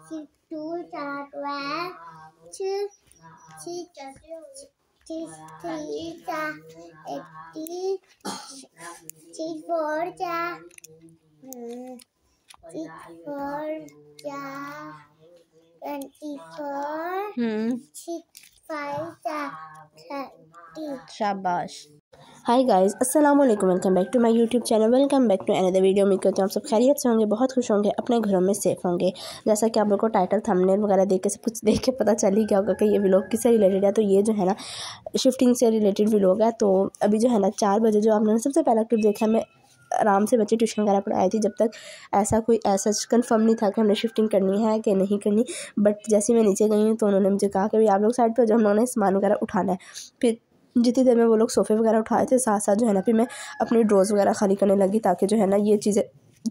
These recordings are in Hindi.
62 12 63 80 64 24 शाबाश। हाय गाइस, अस्सलाम वालेकुम, welcome back to my YouTube channel, welcome back to another video. उम्मीद करती हूँ आप सब खैरियत से होंगे, बहुत खुश होंगे, अपने घरों में सेफ होंगे। जैसा कि आप लोग को टाइटल थंबनेल वगैरह देख के सब कुछ देख के पता चल ही गया होगा कि ये व्लॉग किससे रिलेटेड है। तो ये जो है ना शिफ्टिंग से रिलेटेड व्लॉग है। तो अभी जो है ना 4 बजे जो आपने सबसे पहला क्लिप देखा, मैं आराम से बच्चे ट्यूशन वगैरह पढ़ाई थी, जब तक ऐसा कंफर्म नहीं था कि हमने शिफ्टिंग करनी है कि नहीं करनी। बट जैसे मैं नीचे गई हूँ तो उन्होंने मुझे कहा कि भाई आप लोग साइड पर जो हम लोगों ने सामान वगैरह उठाना है। फिर जितनी देर में वो लोग सोफ़े वगैरह उठाए थे, साथ साथ जो है ना फिर मैं अपनी ड्रॉर्स वगैरह खाली करने लगी, ताकि जो है ना ये चीज़ें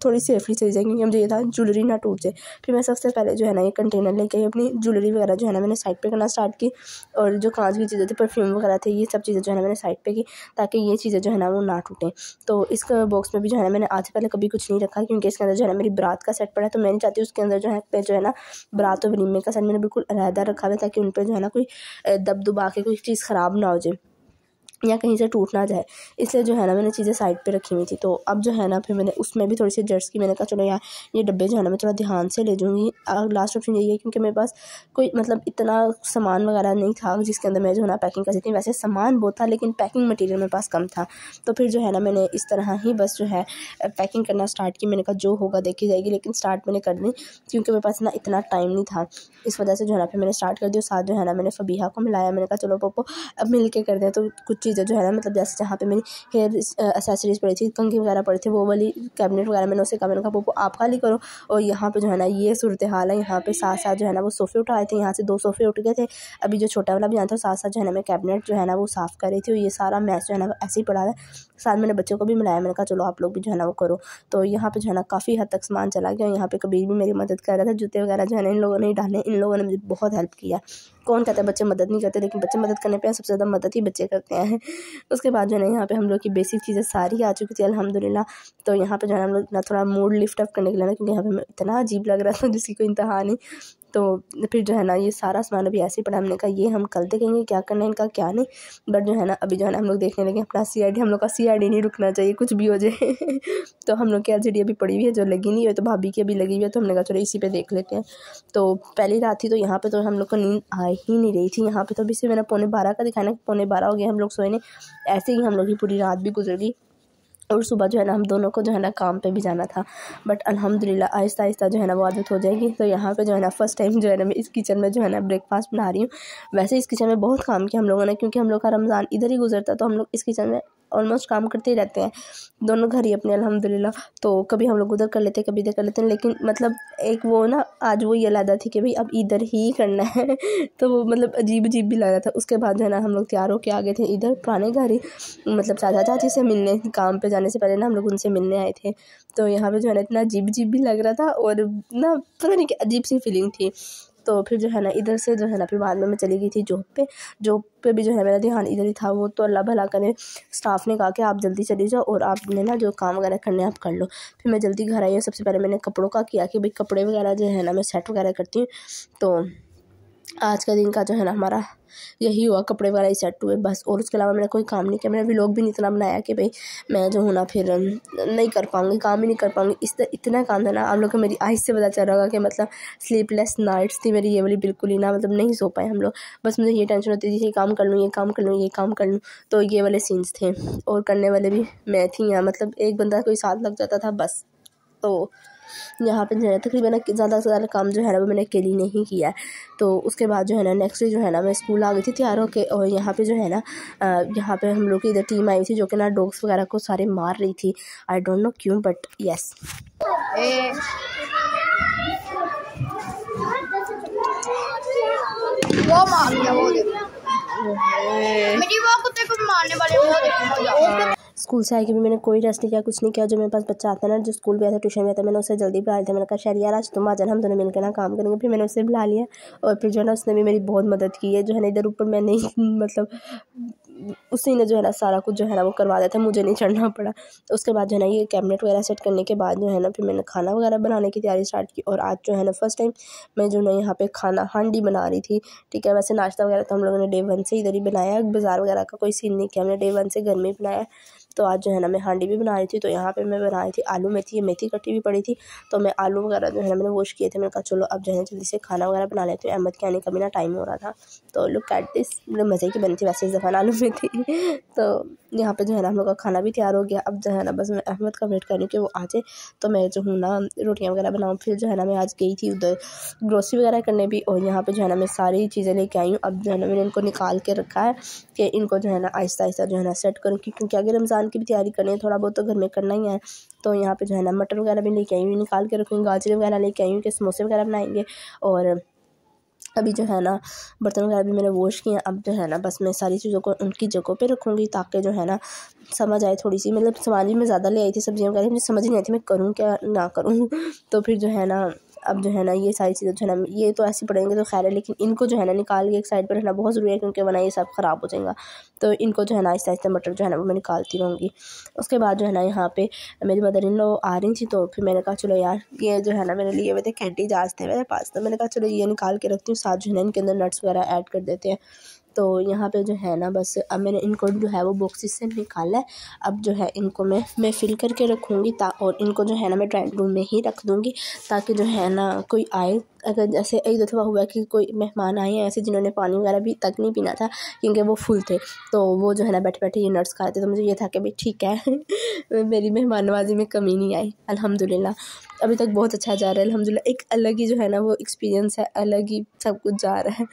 थोड़ी सेफली चली जाएंगी, क्योंकि मुझे ये था ज्वेलरी ना टूट जाए। फिर मैं सबसे पहले जो है ना ये कंटेनर लेके अपनी ज्वेलरी वगैरह जो है ना मैंने साइड पे करना स्टार्ट की, और जो कांच की चीज़ें थी, परफ्यूम वगैरह थे, ये सब चीज़ें जो है ना मैंने साइड पे की, ताकि ये चीज़ें जो है ना वो ना टूटें। तो इस बॉक्स में भी जो है ना मैंने आज से पहले कभी कुछ नहीं रखा, क्योंकि इसके अंदर जो है ना मेरी बारात का सेट पड़ा है। तो मैं नहीं चाहती उसके अंदर जो है ना बारात और वलीमे का सेट मैंने बिल्कुल अलहदा रखा हुआ है, ताकि उन पर जो है ना कोई दब दुबा के कोई चीज़ ख़राब ना हो जाए या कहीं से टूट ना जाए, इसलिए जो है ना मैंने चीज़ें साइड पे रखी हुई थी। तो अब जो है ना फिर मैंने उसमें भी थोड़ी सी जर्स की, मैंने कहा चलो यार ये डब्बे जो है ना मैं थोड़ा ध्यान से ले जाऊँगी। लास्ट ऑप्शन यही है, क्योंकि मेरे पास कोई मतलब इतना सामान वगैरह नहीं था जिसके अंदर मैं जो है ना पैकिंग कर सकती हूँ। वैसे सामान बहुत था, लेकिन पैकिंग मटीरियल मेरे पास कम था। तो फिर जो है ना मैंने इस तरह ही बस जो है पैकिंग करना स्टार्ट की। मैंने कहा जो होगा देखी जाएगी, लेकिन स्टार्ट मैंने कर दी, क्योंकि मेरे पास ना इतना टाइम नहीं था। इस वजह से जो है ना फिर मैंने स्टार्ट कर दी। और साथ जो है ना मैंने फबीहा को मिलाया, मैंने कहा चलो पप्पो अब मिल के कर दें। तो कुछ चीज़ें जो है ना मतलब जैसे जहाँ पे मेरी हेयर एक्सेसरीज पड़ी थी, कंघी वगैरह पड़ी थी, वो वाली कैबिनेट वगैरह मैंने उससे कहा, मैंने कहा पप्पो आप खाली करो। और यहाँ पे जो है ना ये सूरत हाल है। यहाँ पे साथ साथ जो है ना वो सोफ़े उठाए थे, यहाँ से 2 सोफ़े उठ गए थे। अभी जो छोटा वाला भी आता था, साथ साथ जो है ना मैं कैबिनेट जो है ना वो साफ़ कर रही थी, और ये सारा मैस जो है ना ऐसे ही पड़ा है। साथ मैंने बच्चों को भी मिलाया, मैंने कहा चलो आप लोग भी जो है ना वो करो। तो यहाँ पे जो है ना काफ़ी हद तक सामान चला गया। यहाँ पे कबीर भी मेरी मदद कर रहा था, जूते वगैरह जो है ना इन लोगों ने डाले, इन लोगों ने मुझे बहुत हेल्प किया। कौन कहता है बच्चे मदद नहीं करते, लेकिन बच्चे मदद करने पे सबसे ज़्यादा मदद ही बच्चे करते हैं। उसके बाद जो है ना यहाँ पे हम लोग की बेसिक चीज़ें सारी आ चुकी थी अल्हम्दुलिल्लाह। तो यहाँ पे जो है हम लोग ना थोड़ा मूड लिफ्ट अप करने के लिए ना, क्योंकि यहाँ पे इतना अजीब लग रहा था जिसकी कोई इंतहा नहीं। तो फिर जो है ना ये सारा सामान अभी ऐसे ही पड़ा, हमने कहा ये हम कल देखेंगे क्या करना है इनका क्या नहीं। बट जो है ना अभी जो है ना हम लोग देखने लगे अपना CID, हम लोग का CID नहीं रुकना चाहिए, कुछ भी हो जाए। तो हम लोग की LCD अभी पड़ी हुई है, जो लगी नहीं है, तो भाभी की अभी लगी हुई है, तो हमने कहा चलो इसी पे देख लेते हैं। तो पहली रात थी, तो यहाँ पे तो हम लोग को नींद आ ही नहीं रही थी। यहाँ पे तो अभी से मैंने 11:15 का दिखाया ना, 11:15 हो गया हम लोग सोए ने। ऐसे ही हम लोग की पूरी रात भी गुजर गई, और सुबह जो है ना हम दोनों को जो है ना काम पे भी जाना था। बट अल्हम्दुलिल्लाह आहिस्ता आहिस्ता जो है ना वो आदत हो जाएगी। तो यहाँ पे जो है ना फ़र्स्ट टाइम जो है ना मैं इस किचन में जो है ना ब्रेकफास्ट बना रही हूँ। वैसे इस किचन में बहुत काम किया हम लोगों ने, क्योंकि हम लोग का रमज़ान इधर ही गुजरता, तो हम लोग इस किचन में ऑलमोस्ट काम करते ही रहते हैं, दोनों घर ही अपने अल्हम्दुलिल्लाह। तो कभी हम लोग उधर कर लेते, कभी इधर कर लेते हैं, लेकिन मतलब एक वो ना आज वो ये लादा थी कि भाई अब इधर ही करना है। तो वो मतलब अजीब अजीब भी लग रहा था। उसके बाद जो है ना हम लोग तैयार होकर आ गए थे इधर पुराने घर ही, मतलब चाचा चाची से मिलने। काम पे जाने से पहले ना हम लोग उनसे मिलने आए थे। तो यहाँ पे जो है ना इतना अजीब अजीब भी लग रहा था, और ना पता नहीं क्या अजीब सी फीलिंग थी। तो फिर जो है ना इधर से जो है ना फिर बाद में मैं चली गई थी जॉब पे भी जो है मेरा ध्यान इधर ही था। वो तो अल्लाह भला करे, स्टाफ ने कहा कि आप जल्दी चली जाओ और आपने ना जो काम वगैरह करने आप कर लो। फिर मैं जल्दी घर आई और सबसे पहले मैंने कपड़ों का किया कि भाई कपड़े वगैरह जो है ना मैं सेट वगैरह करती हूँ। तो आज का दिन का जो है ना हमारा यही हुआ, कपड़े वगैरह ही सेट हुए बस। और उसके अलावा मैंने कोई काम नहीं किया। मैंने व्लॉग भी नहीं इतना बनाया कि भाई मैं जो हूँ ना फिर नहीं कर पाऊँगी, काम ही नहीं कर पाऊँगी। इतना काम था ना, आप लोग को मेरी आइज़ से पता चल रहा होगा कि मतलब स्लीपलेस नाइट्स थी मेरी ये वाली, बिल्कुल ही ना मतलब नहीं सो पाए हम लोग। बस मुझे ये टेंशन होती थी, ये काम कर लूँ, ये काम कर लूँ, ये काम कर लूँ। तो ये वाले सीन्स थे, और करने वाले भी मैं थी यहाँ, मतलब एक बंदा कोई साथ लग जाता था बस। तो यहाँ पे जो है तकरीबन ज़्यादा से ज़्यादा काम जो है ना वो मैंने अकेली नहीं किया है। तो उसके बाद जो है ना नेक्स्ट डे जो है ना मैं स्कूल आ गई थी तैयार होके, और यहाँ पे जो है ना यहाँ पे हम लोग की इधर टीम आई थी जो कि ना डॉग्स वगैरह को सारे मार रही थी। आई डोंट नो क्यों, बट यस वो मार दिया, वो मेरी वो कुत्ते को मारने वाले वो स्कूल से आके भी मैंने कोई रेस्ट नहीं किया, कुछ नहीं किया। जो मेरे पास बच्चा आता है ना जो स्कूल गया था, ट्यूशन गया था, मैंने उसे जल्दी बुला लिया था। मैंने कहा शहरियार आज तुम आ जाना, हम दोनों मिलकर ना काम करेंगे। फिर मैंने उसे बुला लिया, और फिर जो है ना उसने भी मेरी बहुत मदद की है। जो है ना इधर ऊपर मैं नहीं मतलब उसी ने जो है ना सारा कुछ जो है ना वो करवा दिया था, मुझे नहीं चढ़ना पड़ा। तो उसके बाद जो है ना ये कैबिनेट वगैरह सेट करने के बाद जो है ना फिर मैंने खाना वगैरह बनाने की तैयारी स्टार्ट की। और आज जो है ना फर्स्ट टाइम मैं जो ना यहाँ पे खाना हांडी बना रही थी, ठीक है। वैसे नाश्ता वगैरह तो हम लोगों ने डे 1 से इधर ही बनाया, बाज़ार वगैरह का कोई सीन नहीं किया, हमने डे 1 से घर में ही बनाया। तो आज जो है ना मैं हांडी भी बना रही थी। तो यहाँ पे मैं बना रही थी आलू मेथी, मेथी कटी भी पड़ी थी, तो मैं आलू वगैरह जो है ना मैंने वॉश किए थे। मैंने कहा चलो अब जो है जल्दी से खाना वगैरह बना लेती हूँ, अहमद के आने का भी ना टाइम हो रहा था। तो लुक एट दिस, मज़े की बनी थी वैसे इस दफ़ा आलू मेथी। तो यहाँ पे जो है ना हम लोग का खाना भी तैयार हो गया। अब जो है ना बस मैं अहमद का वेट कर रही हूँ कि वो आ जाए तो मैं जो हूँ ना रोटियाँ वगैरह बनाऊँ। फिर जो है ना मैं आज गई थी उधर ग्रोसरी वगैरह करने भी, और यहाँ पे जो है ना मैं सारी चीज़ें लेके आई हूँ। अब जो है ना मैंने इनको निकाल के रखा है कि इनको जो है ना आहिस्ता आहिस्ता जो है ना सेट करूँ, क्योंकि आगे रमज़ान की भी तैयारी करनी है, थोड़ा बहुत तो घर में करना ही है। तो यहाँ पे जो है ना मटर वगैरह भी लेके आई हुई, निकाल के रखूँगी, गाजर वगैरह लेके आई हूँ कि समोसे वगैरह बनाएंगे। और अभी जो है ना बर्तन वगैरह भी मैंने वॉश किए हैं। अब जो है ना बस मैं सारी चीज़ों को उनकी जगहों पे रखूँगी ताकि जो है ना समझ आए थोड़ी सी। मतलब सामान भी मैं ज़्यादा ले आई थी, सब्जियाँ वगैरह मुझे समझ नहीं आई थी मैं करूँ क्या ना करूँ। तो फिर जो है ना अब जो है ना ये सारी चीज़ें जो है ना ये तो ऐसे पड़ेंगे तो खैर है, लेकिन इनको जो है ना निकाल के एक साइड पर रखना बहुत ज़रूरी है, क्योंकि वरना ये सब ख़राब हो जाएगा। तो इनको जो है ना आहिस्ता आहिस्ता मटर जो है ना वो मैं निकालती रहूँगी। उसके बाद जो है ना यहाँ पे मेरी मदर इन लॉ आ रही थी, तो फिर मैंने कहा चलो यार ये जो है ना मैंने लिए हुए थे कैंडी जार्स थे मेरे पास, तो मैंने कहा चलो ये निकाल के रखती हूँ, साथ जो है ना इनके अंदर नट्स वगैरह ऐड कर देते हैं। तो यहाँ पे जो है ना बस अब मैंने इनको जो है वो बॉक्सेस से निकाला है। अब जो है इनको मैं फिल करके रखूँगी और इनको जो है ना मैं ड्राइंग रूम में ही रख दूँगी, ताकि जो है ना कोई आए, अगर जैसे एक दफ़ा हुआ कि कोई मेहमान आए हैं ऐसे जिन्होंने पानी वगैरह भी तक नहीं पीना था क्योंकि वो फुल थे, तो वो जो है ना बैठे बैठे ये नट्स खाए थे। तो मुझे ये था कि भाई ठीक है मेरी मेहमान नवाजी में कमी नहीं आई, अल्हम्दुलिल्लाह अभी तक बहुत अच्छा जा रहा है अल्हम्दुलिल्लाह। एक अलग ही जो है ना वो एक्सपीरियंस है, अलग ही सब कुछ जा रहा है।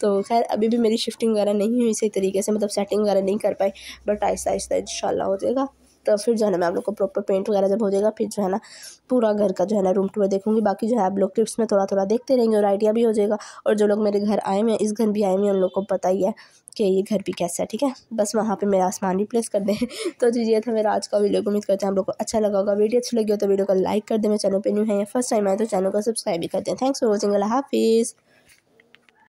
तो खैर अभी भी मेरी शिफ्टिंग वगैरह नहीं हुई सही तरीके से, मतलब सेटिंग वगैरह नहीं कर पाई, बट आहिस्ता आहिस्ता इंशाल्लाह हो जाएगा। तो फिर जो है ना मैं आप लोग को प्रॉपर पेंट वगैरह जब हो जाएगा फिर जो है ना पूरा घर का जो है ना रूम टूर देखूंगी। बाकी जो है आप लोग क्लिप्स में थोड़ा थोड़ा देखते रहेंगे और आइडिया भी हो जाएगा। और जो लोग मेरे घर आए हुए हैं, इस घर भी आए हुए हैं, उन लोग को पता ही है कि ये घर भी कैसा है, ठीक है। बस वहाँ पे मेरा आसमान भी प्लेस कर दें। तो जी ये था मेरा आज का वीडियो। उम्मीद करते हैं आप लोग को अच्छा लगा होगा। वीडियो अच्छी लगी हो तो वीडियो को लाइक कर दें, मेरे चैनल पे न्यू है या फर्स्ट टाइम आए तो चैनल को सब्सक्राइब भी कर दें। थैंक्स फॉर वॉचिंग, अल्लाह हाफिज़।